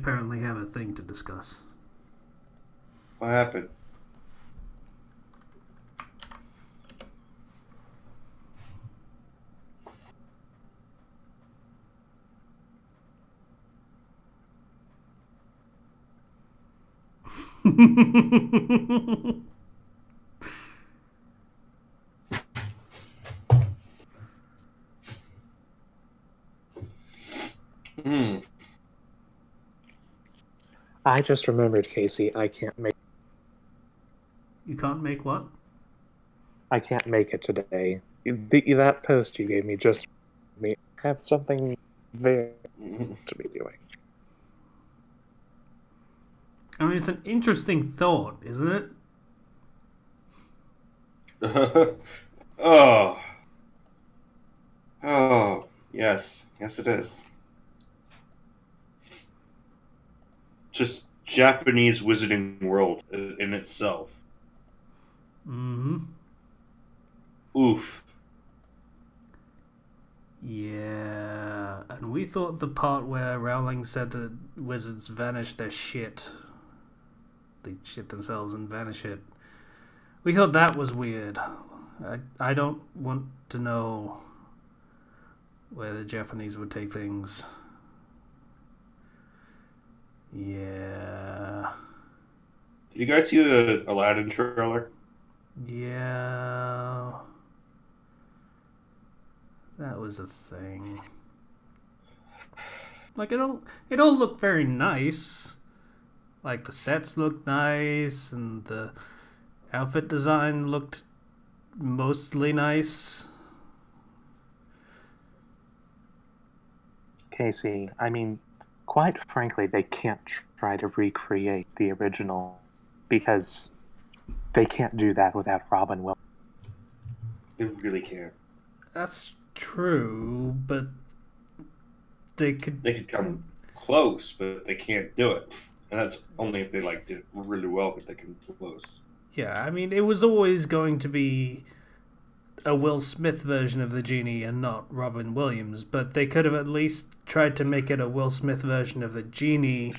apparently have a thing to discuss. What happened? Hmm. I just remembered, Casey, You can't make what? I can't make it today. That post you gave me just me have something there to be doing. I mean, it's an interesting thought, isn't it? Oh. Oh. Yes. Yes, it is. Just Japanese wizarding world in itself. Mm-hmm. Oof. Yeah, and we thought the part where Rowling said that wizards vanish their shit, they shit themselves and vanish it. We thought that was weird. I don't want to know where the Japanese would take things. Yeah. Did you guys see the Aladdin trailer? Yeah. That was a thing. Like it all looked very nice. Like the sets looked nice and the outfit design looked mostly nice. Casey, I mean, quite frankly, they can't try to recreate the original because they can't do that without Robin Williams. They really can't. That's true, but they could. They could come close, but they can't do it. And that's only if they did it really well that they can close. Yeah, I mean, it was always going to be a Will Smith version of the genie and not Robin Williams, but they could have at least tried to make it a Will Smith version of the genie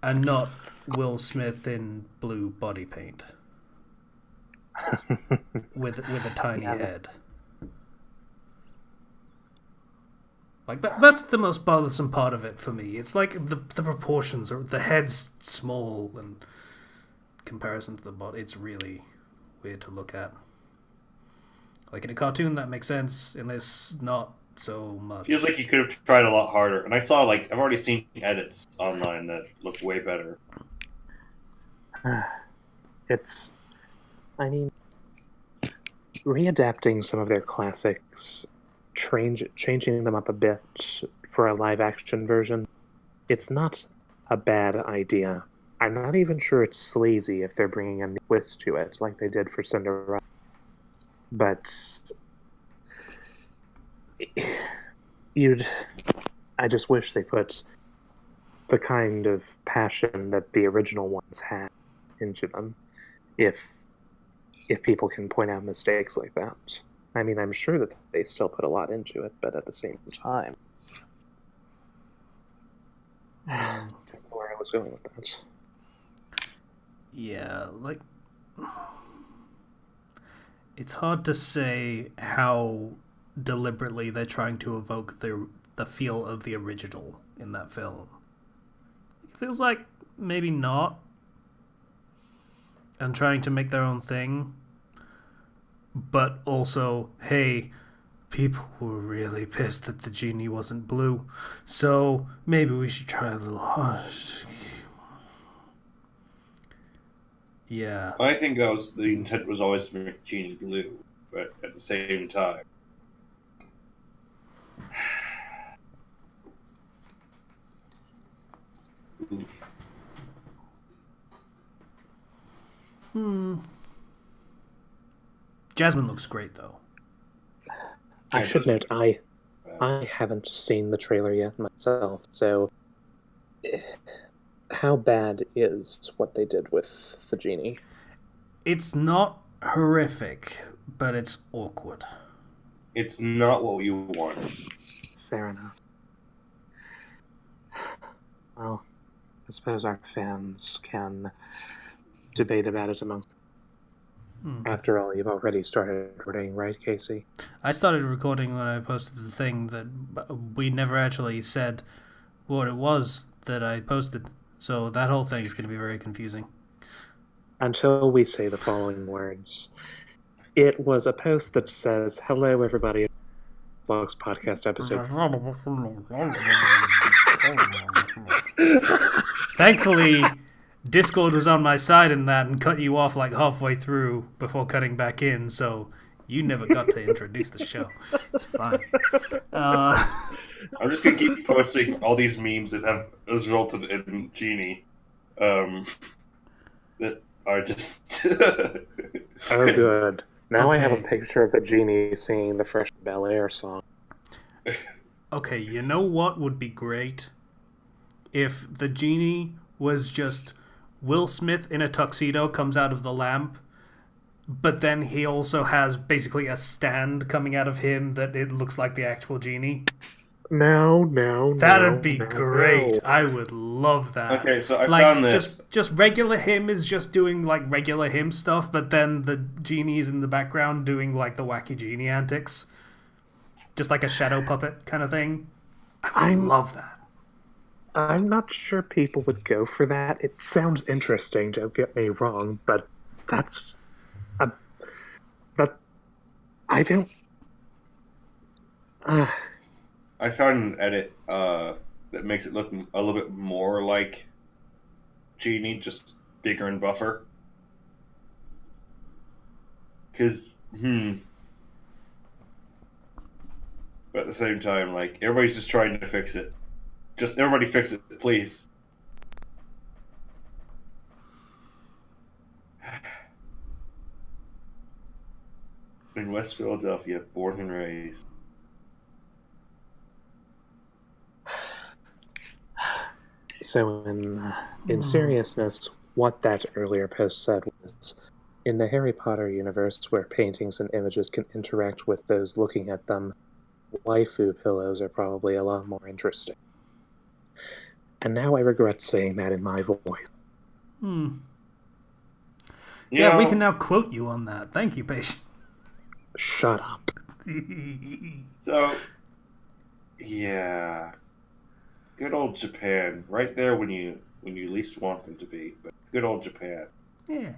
and not Will Smith in blue body paint with a tiny head. Like that's the most bothersome part of it for me. It's like the proportions are the head's small and comparison to the body. It's really weird to look at. Like in a cartoon, that makes sense. In this, not so much. Feels like you could have tried a lot harder. And I saw I've already seen edits online that look way better. I mean, readapting some of their classics, changing them up a bit for a live action version, it's not a bad idea. I'm not even sure it's sleazy if they're bringing a new twist to it, like they did for Cinderella. But I just wish they put the kind of passion that the original ones had into them. If people can point out mistakes like that. I mean, I'm sure that they still put a lot into it, but at the same time, I don't know where I was going with that. Yeah, like it's hard to say how deliberately they're trying to evoke the feel of the original in that film. It feels like maybe not, and trying to make their own thing. But also, hey, people were really pissed that the genie wasn't blue, so maybe we should try a little harder. Yeah. I think that was the intent was always to make Genie blue, but at the same time. Oof. Jasmine looks great though. I should note, I haven't seen the trailer yet myself, so how bad is what they did with the genie? It's not horrific, but it's awkward. It's not what you wanted. Fair enough. Well, I suppose our fans can debate about it among. After all, you've already started recording, right, Casey? I started recording when I posted the thing that we never actually said what it was that I posted. So that whole thing is going to be very confusing. Until we say the following words. It was a post that says, "Hello, everybody, Flux podcast episode." Thankfully, Discord was on my side in that and cut you off like halfway through before cutting back in, so you never got to introduce the show. It's fine. I'm just gonna keep posting all these memes that have resulted in Genie, that are just. Oh, good. Now Okay. I have a picture of the genie singing the Fresh Bel Air song. Okay, you know what would be great? If the genie was just Will Smith in a tuxedo comes out of the lamp, but then he also has basically a stand coming out of him that it looks like the actual genie. No. That'd be great. I would love that. Okay, so I like, found this. Just regular him is just doing like regular him stuff, but then the genie is in the background doing like the wacky genie antics. Just like a shadow puppet kind of thing. I love that. I'm not sure people would go for that. It sounds interesting, don't get me wrong, but that's... I don't... I found an edit that makes it look a little bit more like Genie, just bigger and buffer. Because, But at the same time, like, everybody's just trying to fix it. Just everybody fix it, please. In West Philadelphia, born and raised. So in seriousness, what that earlier post said was, in the Harry Potter universe where paintings and images can interact with those looking at them, waifu pillows are probably a lot more interesting. And now I regret saying that in my voice. Yeah, we can now quote you on that. Thank you, patient. Shut up. So, yeah. Good old Japan. Right there when you least want them to be. But good old Japan. Yeah.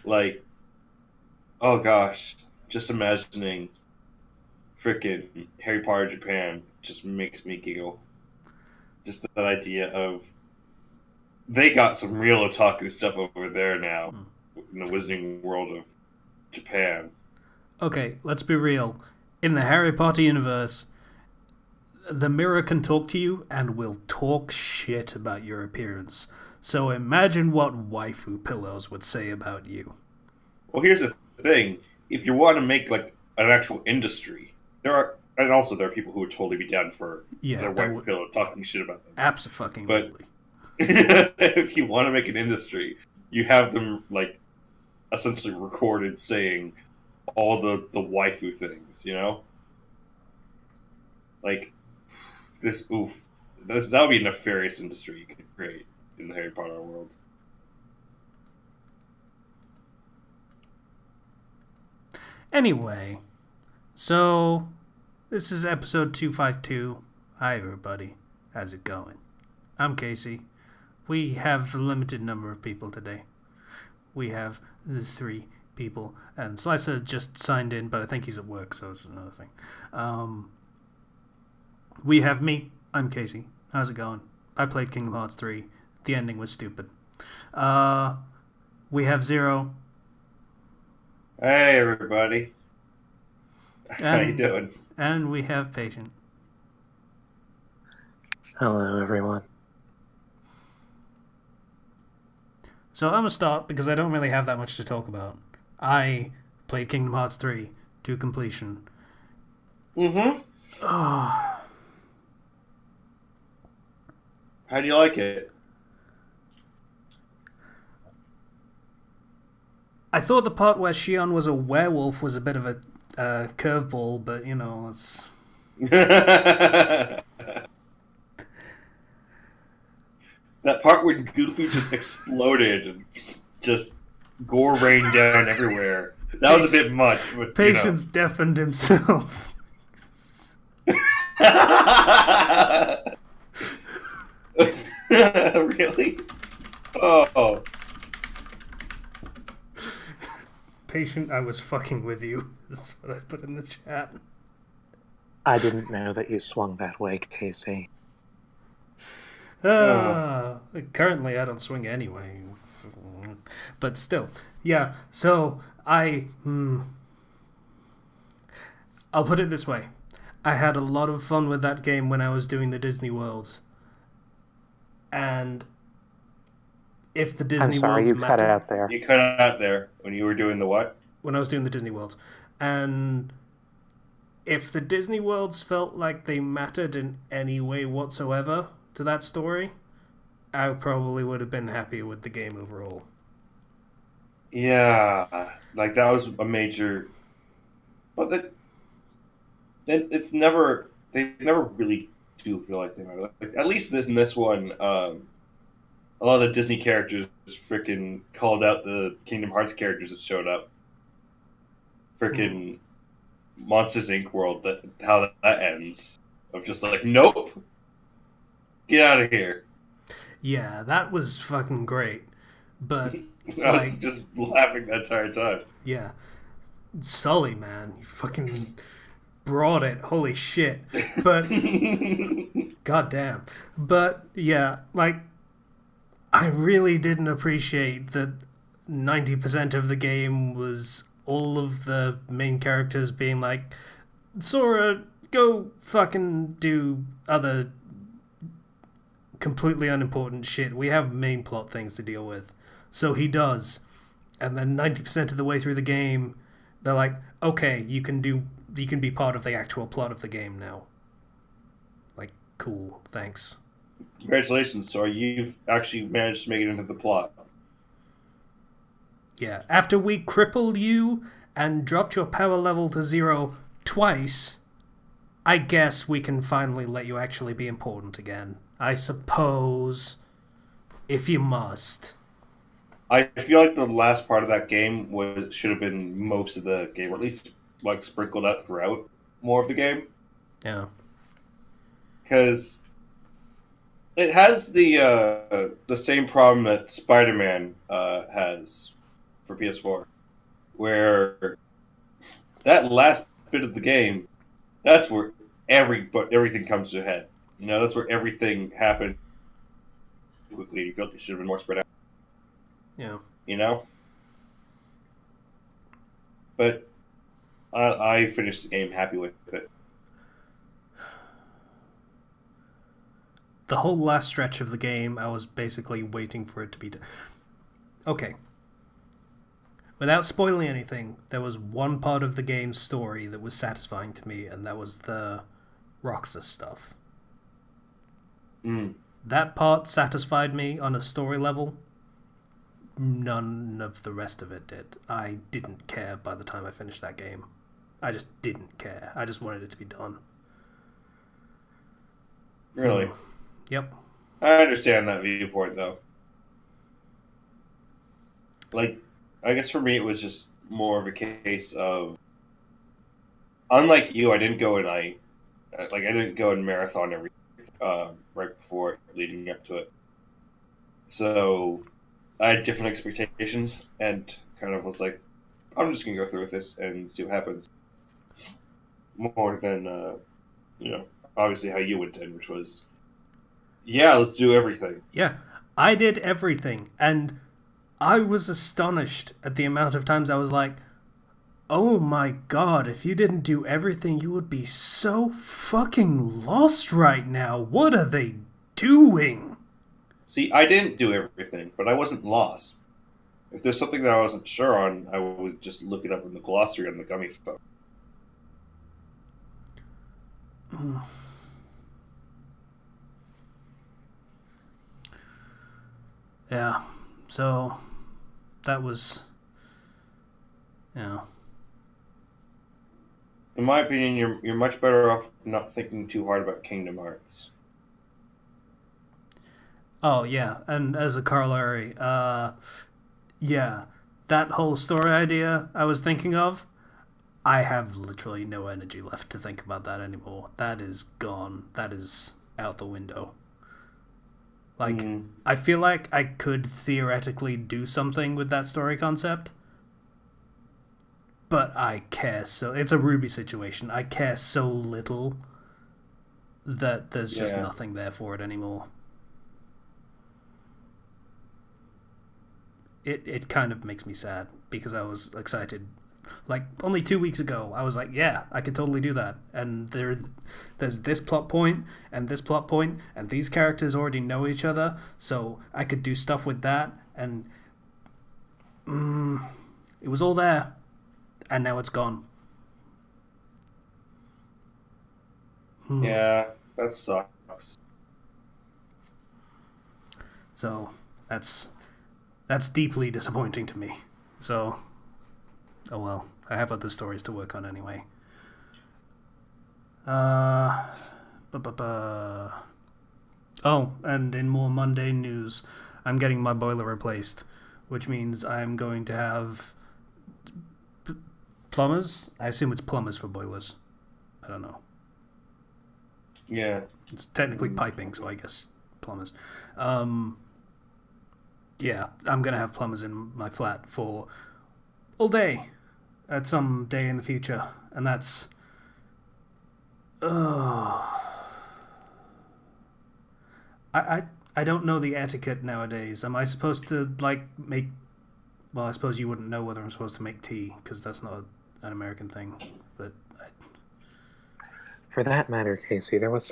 Like, oh gosh. Just imagining frickin' Harry Potter Japan just makes me giggle. Just that idea of they got some real otaku stuff over there now in the wizarding world of Japan. Okay, let's be real. In the Harry Potter universe, the mirror can talk to you and will talk shit about your appearance. So imagine what waifu pillows would say about you. Well, here's the thing. If you want to make, like, an actual industry, there are people who would totally be down for their waifu pillow talking shit about them. Abso-fucking-lutely. But if you want to make an industry, you have them, like, essentially recorded saying all the waifu things, you know? Like, that would be a nefarious industry you could create in the Harry Potter world. Anyway, so this is episode 252. Hi, everybody. How's it going? I'm Casey. We have a limited number of people today. We have 3 people, and Slicer just signed in, but I think he's at work, so it's another thing. We have me. I'm Casey. How's it going? I played Kingdom Hearts 3. The ending was stupid. We have Zero. Hey, everybody. How you doing? And we have Patient. Hello, everyone. So I'm going to start because I don't really have that much to talk about. I played Kingdom Hearts 3 to completion. Mm-hmm. Oh. How do you like it? I thought the part where Shion was a werewolf was a bit of a curveball, but, you know, it's... That part when Goofy just exploded and just gore rained down everywhere. That was a bit much, but Patience deafened himself. Really? Oh. Patient, I was fucking with you. This is what I put in the chat. I didn't know that you swung that way, Casey. Currently, I don't swing anyway. But still, yeah. So I'll put it this way: I had a lot of fun with that game when I was doing the Disney Worlds, and if the Disney I'm sorry, Worlds you cut mattered, out there. You cut out there when you were doing the what? when I was doing the Disney Worlds, and if the Disney Worlds felt like they mattered in any way whatsoever to that story, I probably would have been happier with the game overall. Yeah, like that was a major. But then it's never. They never really do feel like they matter. Like, at least in this one, a lot of the Disney characters freaking called out the Kingdom Hearts characters that showed up. Freaking Monsters Inc. world. That how that ends. Of just like, nope, get out of here. Yeah, that was fucking great. But I was like, just laughing the entire time. yeah, Sully, man, you fucking brought it. Holy shit. But goddamn. But yeah, like, I really didn't appreciate that 90% of the game was all of the main characters being like, Sora, go fucking do other completely unimportant shit. We have main plot things to deal with. So he does. And then 90% of the way through the game, they're like, okay, you can be part of the actual plot of the game now. Like, cool, thanks. Congratulations, Sora. You've actually managed to make it into the plot. Yeah, after we crippled you and dropped your power level to 0 twice, I guess we can finally let you actually be important again. I suppose, if you must. I feel like the last part of that game should have been most of the game, or at least like sprinkled out throughout more of the game, Yeah. because it has the same problem that Spider-Man has for PS4, where that last bit of the game, that's where everything comes to a head. You know, that's where everything happened quickly. You feel like it should have been more spread out. Yeah. You know, but I finished the game happy with it. The whole last stretch of the game, I was basically waiting for it to be done. Okay. Without spoiling anything, there was one part of the game's story that was satisfying to me, and that was the Roxas stuff. That part satisfied me on a story level. None of the rest of it did. I didn't care by the time I finished that game. I just didn't care. I just wanted it to be done. Really? Yep. I understand that viewpoint, though. Like, I guess for me, it was just more of a case of, unlike you, I didn't go and marathon everything right before leading up to it. So I had different expectations and kind of was like, I'm just gonna go through with this and see what happens. More than obviously how you went in, which was, yeah, let's do everything. Yeah, I did everything, and I was astonished at the amount of times I was like, oh my god, if you didn't do everything, you would be so fucking lost right now. What are they doing? See, I didn't do everything, but I wasn't lost. If there's something that I wasn't sure on, I would just look it up in the glossary on the gummy phone. Yeah, so that was, yeah. In my opinion, you're much better off not thinking too hard about Kingdom Hearts. Oh yeah, and as a corollary, yeah, that whole story idea I was thinking of, I have literally no energy left to think about that anymore. That is gone. That is out the window. Like, Mm, I feel like I could theoretically do something with that story concept, but I care so. It's a Ruby situation. I care so little that there's just yeah. nothing there for it anymore. It kind of makes me sad because I was excited. Like only 2 weeks ago, I was like, "Yeah, I could totally do that." And there's this plot point and this plot point, and these characters already know each other, so I could do stuff with that. And it was all there, and now it's gone. Yeah, that sucks. So that's deeply disappointing to me. So, oh well, I have other stories to work on anyway. Uh, Oh, and in more mundane news, I'm getting my boiler replaced, which means I'm going to have plumbers. I assume it's plumbers for boilers. I don't know. Yeah. It's technically piping, so I guess plumbers. Um, yeah, I'm gonna have plumbers in my flat for all day at some day in the future, and that's. I, I I don't know the etiquette nowadays. Am I supposed to like make? Well, I suppose you wouldn't know whether I'm supposed to make tea because that's not an American thing. But For that matter, Casey, there's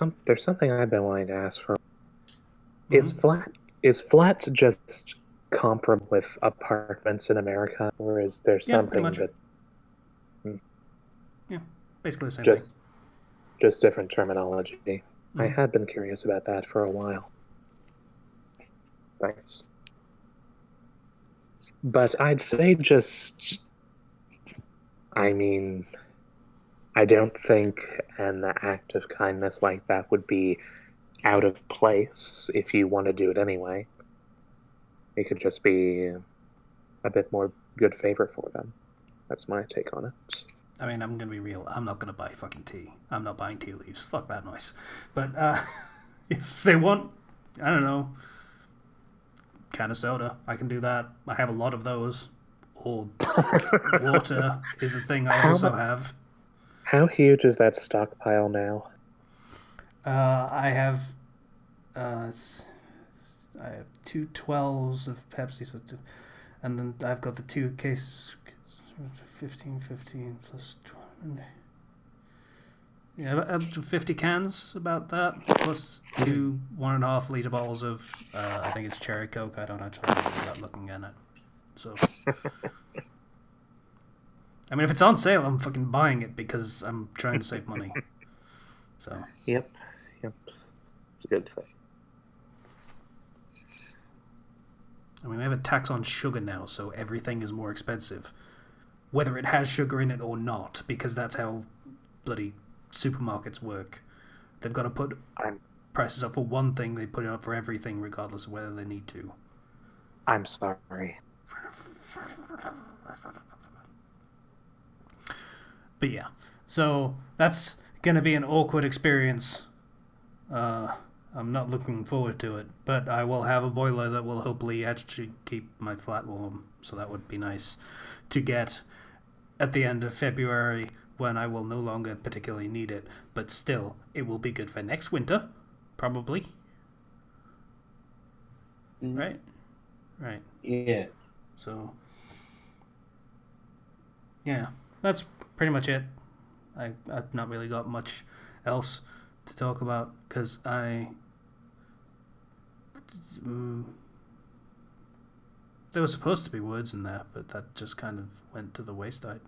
something I've been wanting to ask for. Is mhm. flat is flat just comparable with apartments in America, or is there Yeah, pretty something much. that hmm, Yeah, basically the same thing. just just different terminology? I Hmm. had been curious about that for a while. Thanks. But I'd say just, I mean, I don't think an act of kindness like that would be out of place if you want to do it anyway. It could just be a bit more good favor for them. That's my take on it. I mean, I'm gonna be real. I'm not gonna buy fucking tea. I'm not buying tea leaves. Fuck that noise. But if they want, I don't know, can of soda, I can do that. I have a lot of those. Or water is a thing I How also mu- have. how huge is that stockpile now? I have uh, I have 2 12s of Pepsi, and then I've got the 2 cases, 15, 15 plus 20. Yeah, up to 50 cans, about that, plus two 1.5 liter bottles of, I think it's cherry coke. I don't actually know without looking at it. So, I mean, if it's on sale, I'm fucking buying it because I'm trying to save money. So, Yep, yep. It's a good thing. I mean, we have a tax on sugar now, so everything is more expensive. Whether it has sugar in it or not, because that's how bloody supermarkets work. They've got to put I'm prices up for one thing, they put it up for everything, regardless of whether they need to. I'm sorry. But yeah, so that's gonna be an awkward experience. Uh, I'm not looking forward to it, but I will have a boiler that will hopefully actually keep my flat warm, so that would be nice to get at the end of February when I will no longer particularly need it, but still, it will be good for next winter, probably. Mm, Right? Right. yeah. So, yeah, that's pretty much it. I've not really got much else to talk about because mm, there was supposed to be words in there, but that just kind of went to the wayside.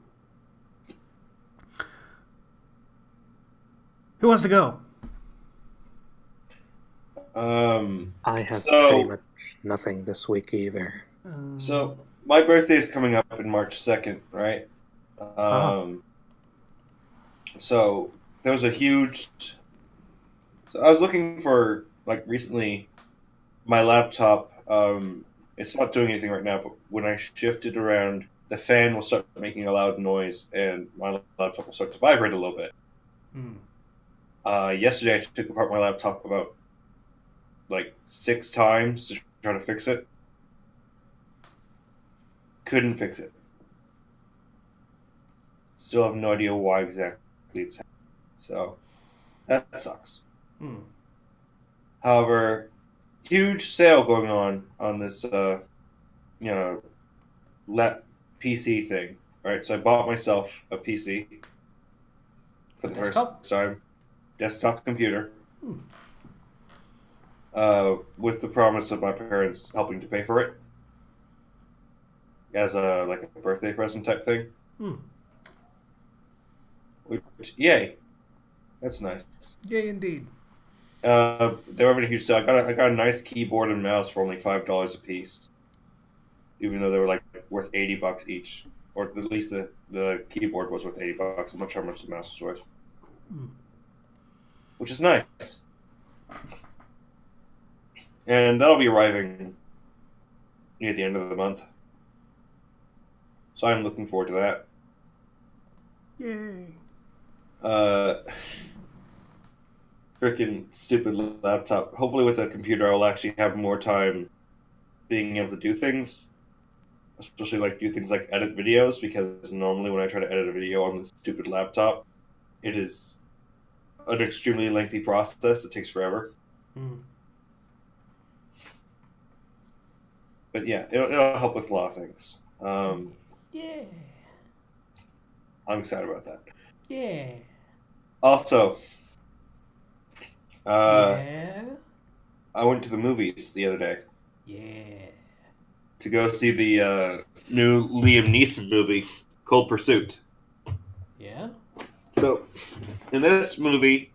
Who wants to go? I have pretty So much nothing this week either. Um, so my birthday is coming up in March 2nd, right? Ah, Um, so there was a huge. So I was looking for like recently my laptop, it's not doing anything right now, but when I shift it around, the fan will start making a loud noise, and my laptop will start to vibrate a little bit. Yesterday, I took apart my laptop about like 6 times to try to fix it. Couldn't fix it. Still have no idea why exactly it's happening. So that sucks. However, huge sale going on this lap PC thing. Right, so I bought myself a PC for the first time, desktop computer, with the promise of my parents helping to pay for it as a birthday present type thing. Which, yay, that's nice. Yay, indeed. They were having a huge sale. I got a nice keyboard and mouse for only $5 a piece, even though they were like worth $80 each, or at least the keyboard was worth $80. I'm not sure how much the mouse was worth, which is nice. And that'll be arriving near the end of the month, so I'm looking forward to that. Yay! Freaking stupid laptop. Hopefully with a computer I'll actually have more time being able to do things. Especially do things like edit videos, because normally when I try to edit a video on this stupid laptop, it is an extremely lengthy process. It takes forever. But yeah, it'll help with a lot of things. Yeah. I'm excited about that. Yeah. Also, Yeah. I went to the movies the other day. Yeah. To go see the new Liam Neeson movie, Cold Pursuit. Yeah? So, in this movie,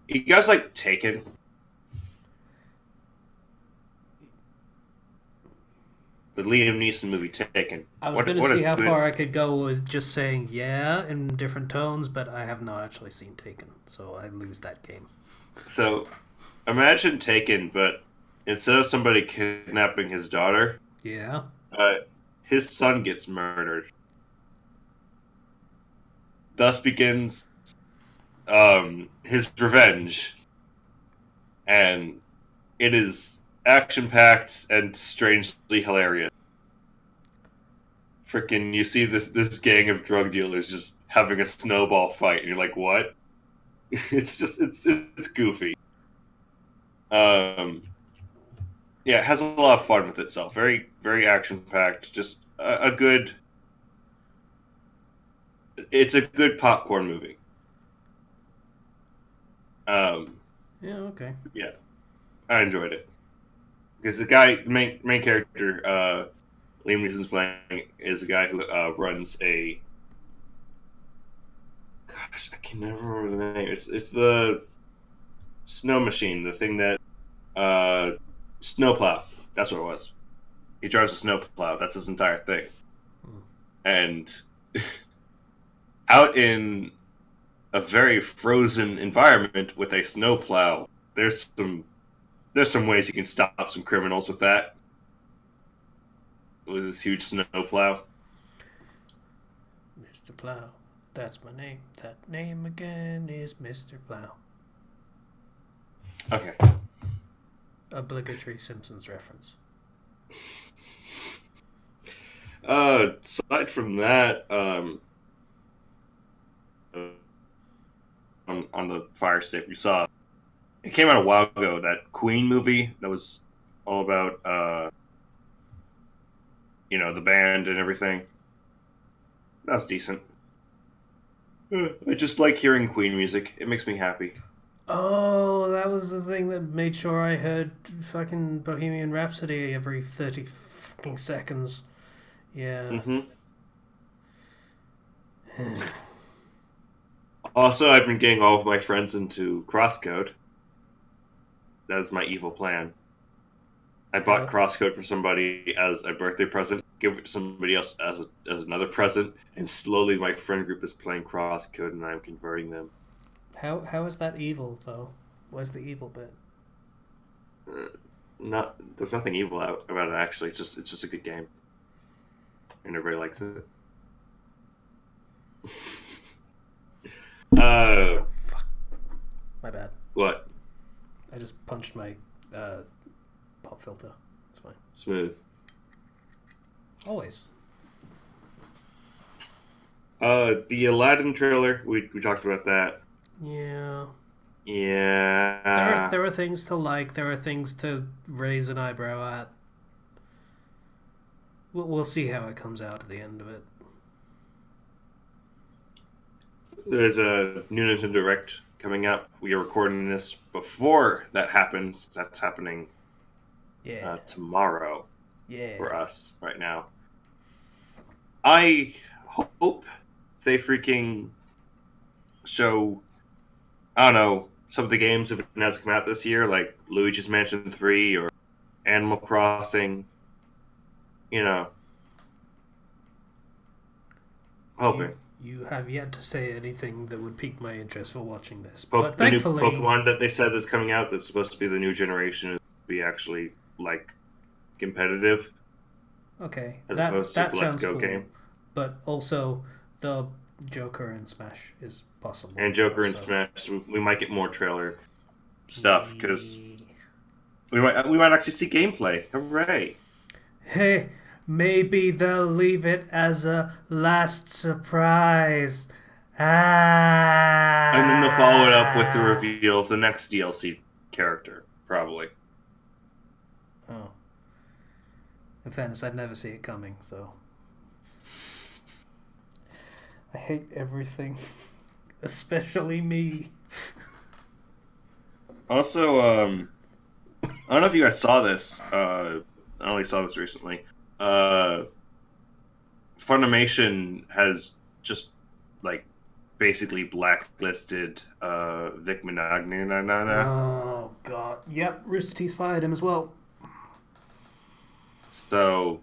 you guys like Taken? The Liam Neeson movie, Taken. I was going to see how far I could go with just saying yeah in different tones, but I have not actually seen Taken, so I lose that game. So, imagine Taken, but instead of somebody kidnapping his daughter, yeah, his son gets murdered. Thus begins his revenge, and it is action-packed and strangely hilarious. Freaking, you see this gang of drug dealers just having a snowball fight, and you're like, what? It's goofy. Yeah, it has a lot of fun with itself. Very, very action-packed. Just a good... It's a good popcorn movie. Yeah, okay. Yeah, I enjoyed it. Because the main character, Liam Neeson's playing, is a guy who runs a... Gosh, I can never remember the name. It's the snow machine, the thing that... snowplow. That's what it was. He drives a snowplow. That's his entire thing. And out in a very frozen environment with a snowplow, there's some ways you can stop some criminals with that. With this huge snowplow. Mr. Plow. That's my name. That name again is Mr. Plow. Okay. Obligatory Simpsons reference. Aside from that, on the Fire Stick, we saw it came out a while ago, that Queen movie that was all about the band and everything. That was decent. I just like hearing Queen music. It makes me happy. Oh, that was the thing that made sure I heard fucking Bohemian Rhapsody every 30 fucking seconds. Yeah. Also, I've been getting all of my friends into CrossCode. That is my evil plan. I bought CrossCode for somebody as a birthday present, give it to somebody else as another present, and slowly my friend group is playing CrossCode and I'm converting them. How is that evil, though? Where's the evil bit? There's nothing evil about it. Actually, it's just a good game, and everybody likes it. Fuck. My bad. What? I just punched my pop filter. It's fine. Smooth. Always. The Aladdin trailer. We talked about that. Yeah. Yeah. There are things to like. There are things to raise an eyebrow at. We'll see how it comes out at the end of it. There's a new Nintendo Direct coming up. We are recording this before that happens. That's happening tomorrow for us right now. I hope they freaking show, I don't know, some of the games if it has come out this year, like Luigi's Mansion 3 or Animal Crossing. You know. Hoping. You have yet to say anything that would pique my interest for watching this. But the new Pokemon that they said is coming out that's supposed to be the new generation is be actually, like, competitive. Okay. As opposed to the Let's Go cool. game. But also, the Joker in Smash is possible. And Joker in Smash, we might get more trailer stuff, because we might actually see gameplay. Hooray! Hey, maybe they'll leave it as a last surprise. And then they'll follow it up with the reveal of the next DLC character, probably. Oh. In fairness, I'd never see it coming, so... I hate everything. Especially me. Also, I don't know if you guys saw this. I only saw this recently. Funimation has just, like, basically blacklisted Vic Mignogna. Oh, God. Yep, Rooster Teeth fired him as well. So,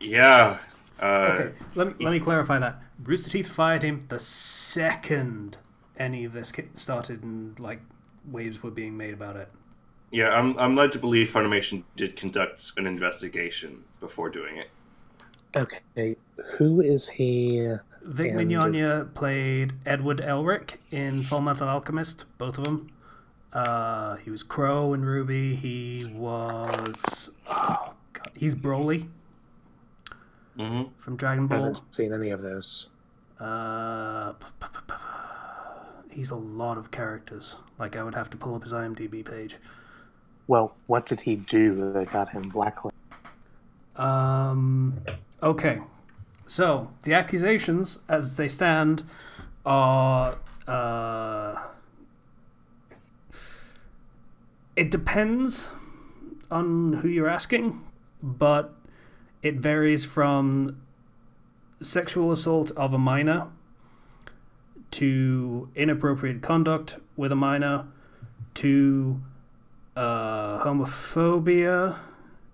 yeah. Okay, let me clarify that. Rooster Teeth fired him the second any of this started and, like, waves were being made about it. Yeah, I'm led to believe Funimation did conduct an investigation before doing it. Okay, who is he? Vic Mignogna played Edward Elric in Fullmetal Alchemist, both of them. He was Crow in Ruby. He was... Oh, God. He's Broly from Dragon Ball. I haven't seen any of those. He's a lot of characters. Like, I would have to pull up his IMDb page. Well, what did he do that got him blacklisted? Okay. So, the accusations, as they stand, are... it depends on who you're asking, but it varies from sexual assault of a minor to inappropriate conduct with a minor to homophobia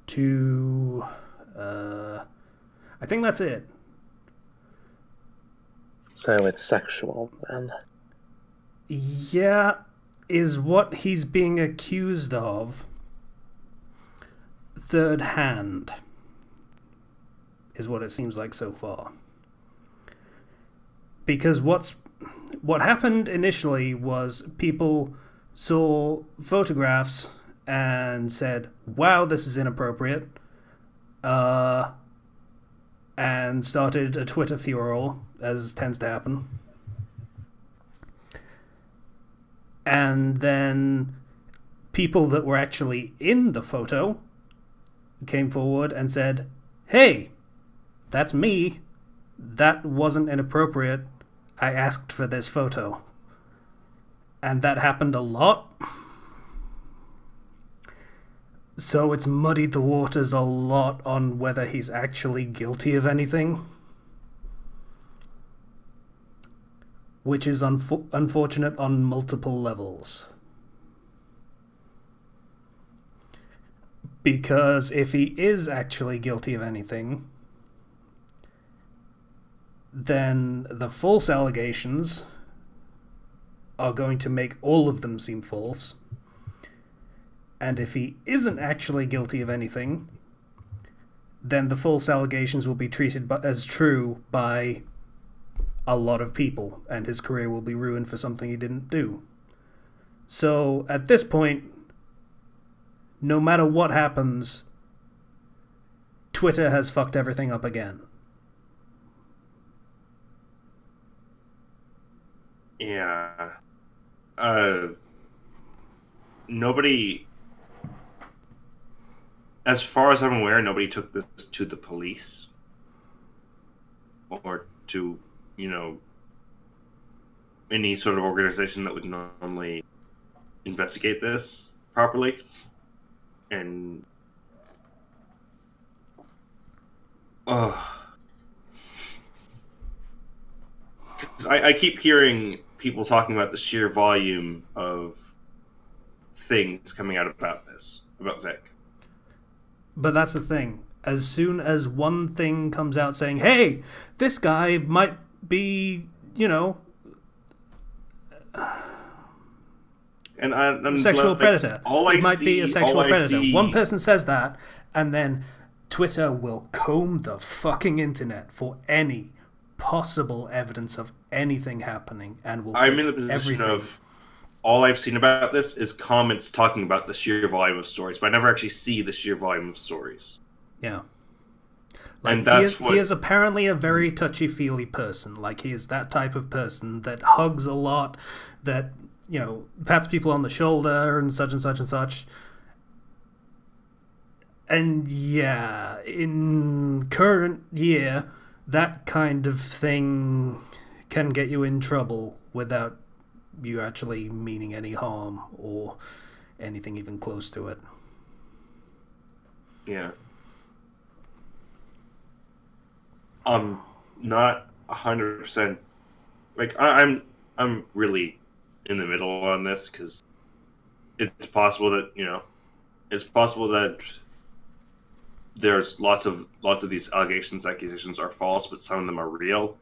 to I think that's it. So it's sexual then. Yeah, is what he's being accused of third hand is what it seems like so far. Because what happened initially was people saw photographs and said, wow, this is inappropriate, and started a Twitter furor, as tends to happen. And then people that were actually in the photo came forward and said, hey, that's me. That wasn't inappropriate. I asked for this photo. And that happened a lot. So it's muddied the waters a lot on whether he's actually guilty of anything. Which is unfortunate on multiple levels. Because if he is actually guilty of anything, then the false allegations are going to make all of them seem false. And if he isn't actually guilty of anything, then the false allegations will be treated as true by a lot of people, and his career will be ruined for something he didn't do. So, at this point, no matter what happens, Twitter has fucked everything up again. Yeah. Nobody, as far as I'm aware, nobody took this to the police or to, any sort of organization that would normally investigate this properly. And I keep hearing people talking about the sheer volume of things coming out about Vic. But that's the thing. As soon as one thing comes out saying, hey, this guy might be, and sexual predator. He might be a sexual predator. One person says that, and then Twitter will comb the fucking internet for any possible evidence of anything happening, and will take I'm in the position of all I've seen about this is comments talking about the sheer volume of stories, but I never actually see the sheer volume of stories. Yeah. And that's he is apparently a very touchy-feely person. Like, he is that type of person that hugs a lot, that, pats people on the shoulder and such and such and such. And yeah, in current year, that kind of thing can get you in trouble without you actually meaning any harm or anything even close to it. Yeah. I'm not 100%. Like, I'm really in the middle on this because it's possible that there's lots of these accusations are false, but some of them are real.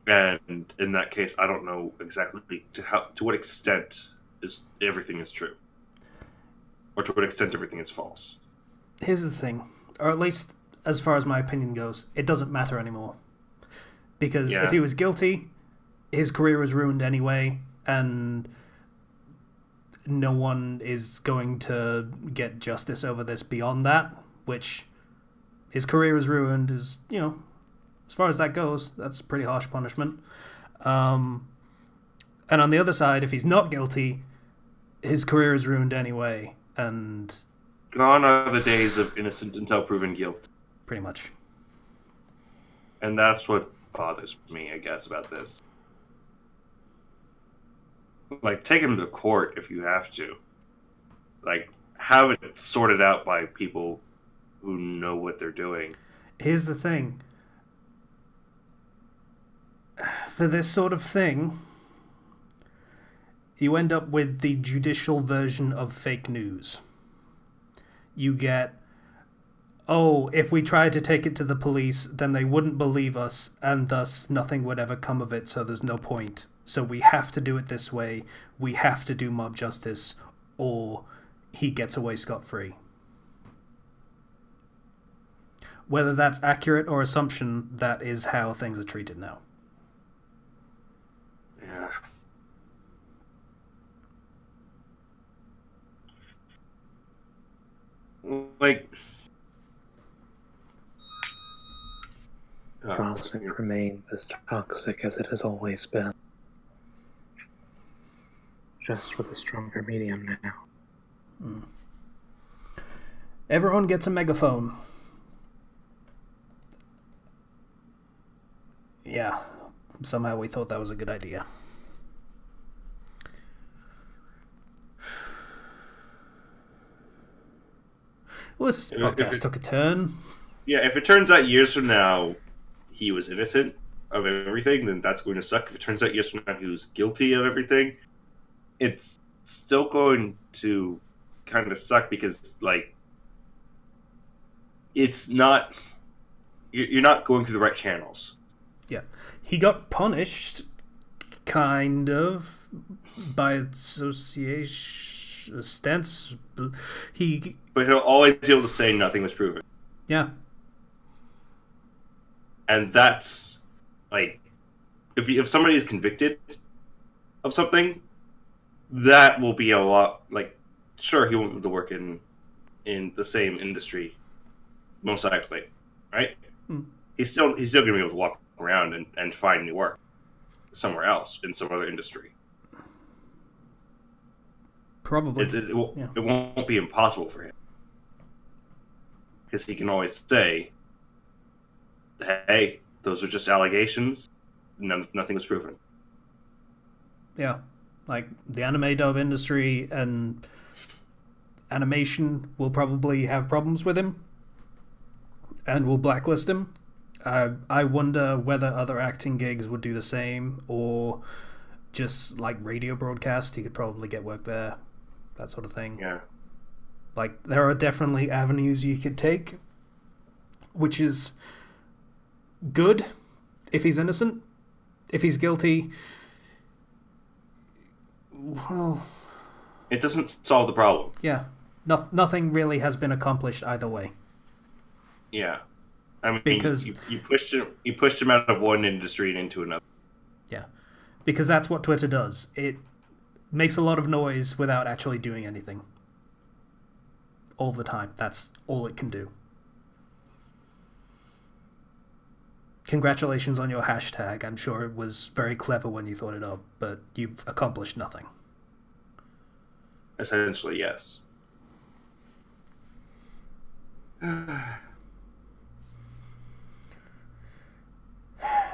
And in that case, I don't know exactly to what extent everything is true, or to what extent everything is false. Here's the thing, or at least as far as my opinion goes, it doesn't matter anymore. Because if he was guilty, his career was ruined anyway, and no one is going to get justice over this beyond that, which his career is ruined is, as far as that goes, that's a pretty harsh punishment. And on the other side, if he's not guilty, his career is ruined anyway, and gone are the days of innocent until proven guilty. Pretty much. And that's what bothers me, I guess, about this. Like, take him to court if you have to. Like, have it sorted out by people who know what they're doing. Here's the thing. For this sort of thing, you end up with the judicial version of fake news. You get, if we tried to take it to the police, then they wouldn't believe us, and thus nothing would ever come of it, so there's no point. So we have to do it this way. We have to do mob justice, or he gets away scot-free. Whether that's accurate or assumption, that is how things are treated now. Yeah. Like, Toxic remains as toxic as it has always been. Just with a stronger medium now. Everyone gets a megaphone. Yeah, somehow we thought that was a good idea. Well, this podcast took a turn. Yeah, if it turns out years from now he was innocent of everything, then that's going to suck. If it turns out years from now he was guilty of everything, it's still going to kind of suck because, like, it's not... You're not going through the right channels. Yeah. He got punished, kind of, by association. Stents, he... But he'll always be able to say nothing was proven. Yeah. And that's, like, if somebody is convicted of something, that will be a lot, like, sure, he won't be able to work in the same industry, most likely, right? He's still going to be able to walk around and find new work somewhere else in some other industry. Probably. It won't be impossible for him. Because he can always say, hey, those are just allegations. Nothing was proven. Yeah. Like, the anime dub industry and animation will probably have problems with him and will blacklist him. I wonder whether other acting gigs would do the same, or just like radio broadcast, he could probably get work there, that sort of thing. Yeah. Like, there are definitely avenues you could take, which is good if he's innocent. If he's guilty, well, it doesn't solve the problem. Yeah. Nothing really has been accomplished either way. Yeah. I mean, because you pushed him out of one industry and into another. Yeah. Because that's what Twitter does. It makes a lot of noise without actually doing anything. All the time. That's all it can do. Congratulations on your hashtag. I'm sure it was very clever when you thought it up, but you've accomplished nothing. Essentially, yes.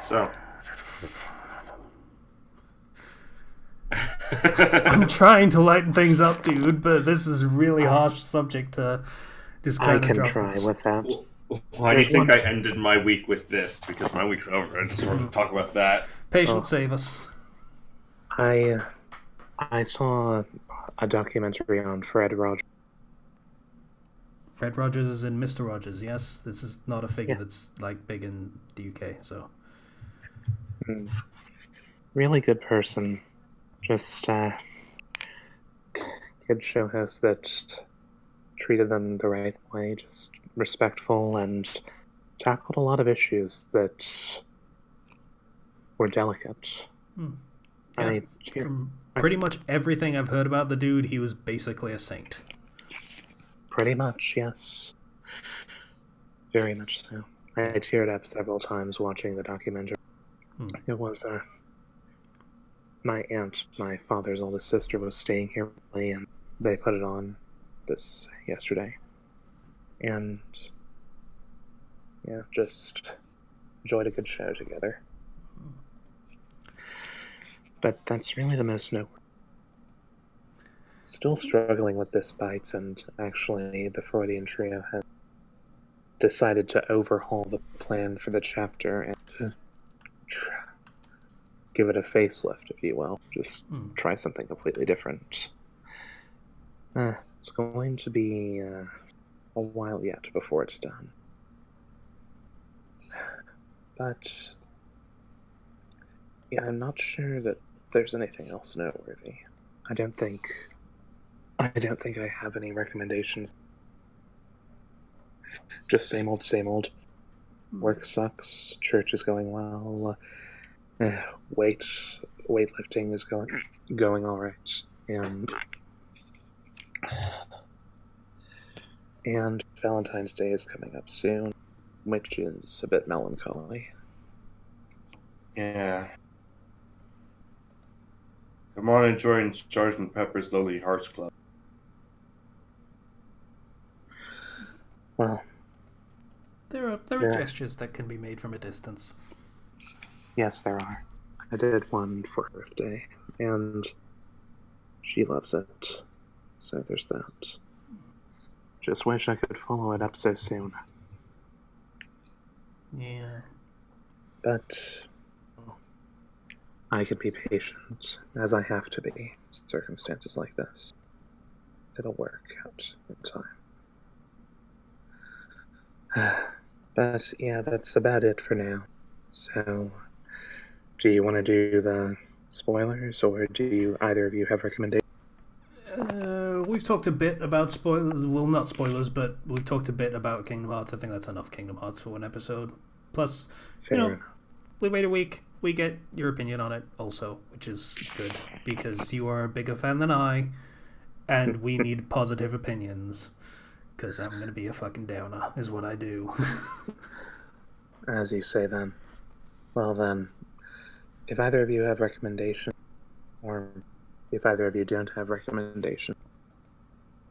So. I'm trying to lighten things up, dude, but this is a really harsh subject to just kind I of can try with that. Why do you think I ended my week with this? Because my week's over. I just wanted to talk about that. Patience save us. I saw a documentary on Fred Rogers. Fred Rogers is in Mr. Rogers, yes? This is not a figure that's like big in the UK, so... Really good person. Just good show host that treated them the right way, just respectful, and tackled a lot of issues that were delicate. Yeah, from pretty much everything I've heard about the dude, he was basically a saint. Pretty much, yes. Very much so. I teared up several times watching the documentary. It was my aunt, my father's oldest sister, was staying here with me, and they put it on this yesterday. And yeah, just enjoyed a good show together. But that's really the most noteworthy. Still struggling with this bite, and actually the Freudian trio has decided to overhaul the plan for the chapter and give it a facelift, if you will. Just try something completely different. It's going to be a while yet before it's done. But yeah, I'm not sure that there's anything else noteworthy. I don't think I have any recommendations. Just same old, same old. Work sucks. Church is going well. Weightlifting is going all right, and Valentine's Day is coming up soon, which is a bit melancholy. Yeah. Come on and join Sgt. Pepper's Lonely Hearts Club. Well, there are gestures that can be made from a distance. Yes, there are. I did one for her birthday, and she loves it. So there's that. Just wish I could follow it up so soon. Yeah. But I could be patient, as I have to be in circumstances like this. It'll work out in time. But yeah, that's about it for now. So, do you want to do the spoilers, or do either of you have recommendations? we've talked a bit about spoilers. Well, not spoilers, but we've talked a bit about Kingdom Hearts. I think that's enough Kingdom Hearts for one episode. Plus, Fair enough. we wait a week. We get your opinion on it also, which is good because you are a bigger fan than I, and we need positive opinions. Because I'm gonna be a fucking downer, is what I do. As you say, then. Well, then, if either of you have recommendation, or if either of you don't have recommendation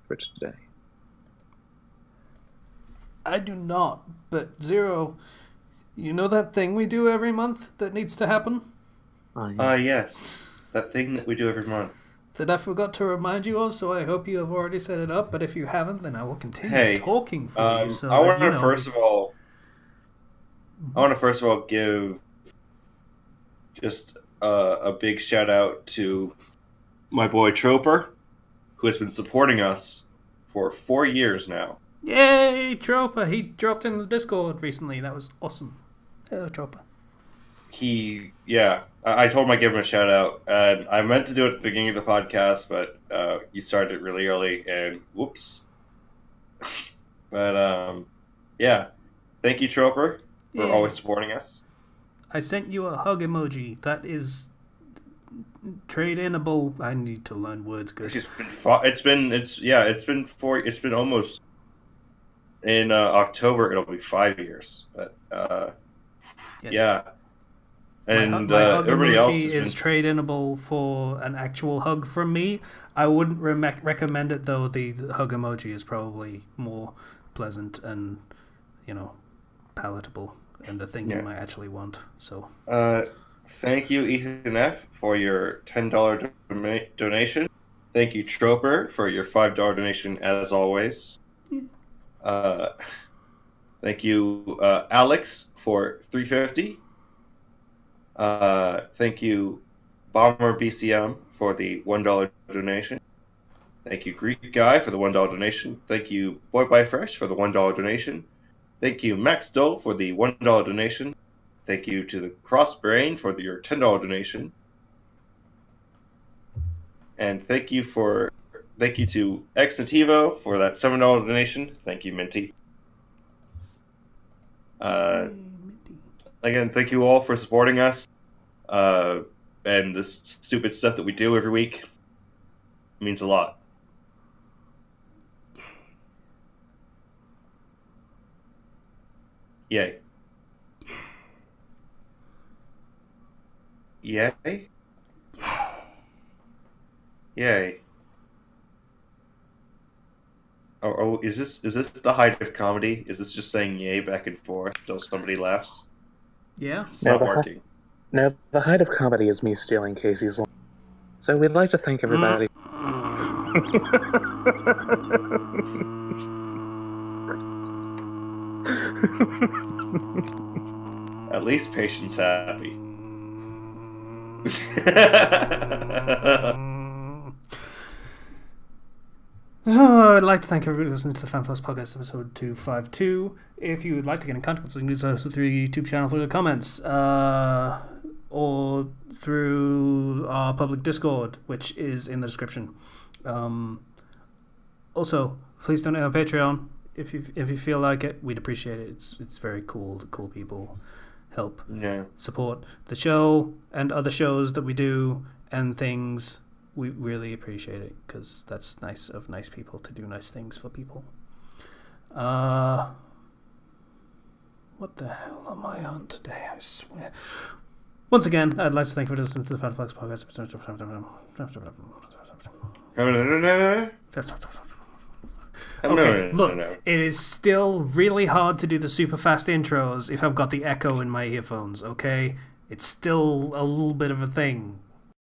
for today. I do not, but Zero, you know that thing we do every month that needs to happen? Yes. That thing that we do every month. That I forgot to remind you of, so I hope you have already set it up, but if you haven't, then I will continue talking for you. So I want to first of all give just a big shout out to my boy Troper, who has been supporting us for 4 years now. Yay, Troper! He dropped in the Discord recently. That was awesome. Hello, Troper. I told him I'd give him a shout out, and I meant to do it at the beginning of the podcast, but you started it really early, and whoops. But thank you, Troper, for always supporting us. I sent you a hug emoji. That is trade-inable. I need to learn words good. It's been almost in October. It'll be 5 years, but Yes. yeah. And my hug everybody else emoji is trade-inable for an actual hug from me. I wouldn't recommend it though. The hug emoji is probably more pleasant and palatable and a thing you might actually want. So thank you, Ethan F, for your $10 donation. Thank you, Troper, for your $5 donation as always. Thank you, Alex, for $3.50. Thank you, Bomber BCM, for the $1 donation. Thank you, Greek Guy, for the $1 donation. Thank you, Boy Buy Fresh, for the $1 donation. Thank you, Max Dole, for the $1 donation. Thank you to the Cross Brain for your $10 donation. And thank you to Ex Nativo for that $7 donation. Thank you, Minty. Again, thank you all for supporting us, and this stupid stuff that we do every week. It means a lot. Yay. Yay? Yay. Oh, is this the height of comedy? Is this just saying yay back and forth till somebody laughs? Yeah. It's not working. No, the height of comedy is me stealing Casey's line. So we'd like to thank everybody. At least Patient's happy. So I'd like to thank everybody listening to the Fandom Flux podcast episode 252. If you would like to get in contact with us, you can do so through the YouTube channel, through the comments, or through our public Discord, which is in the description. Also, please donate on Patreon if you feel like it. We'd appreciate it. It's very cool. The cool people help support the show and other shows that we do and things. We really appreciate it because that's nice of nice people to do nice things for people. What the hell am I on today? I swear. Once again, I'd like to thank you for listening to the Fandom Flux podcast. Okay, look, it is still really hard to do the super fast intros if I've got the echo in my earphones, okay? It's still a little bit of a thing.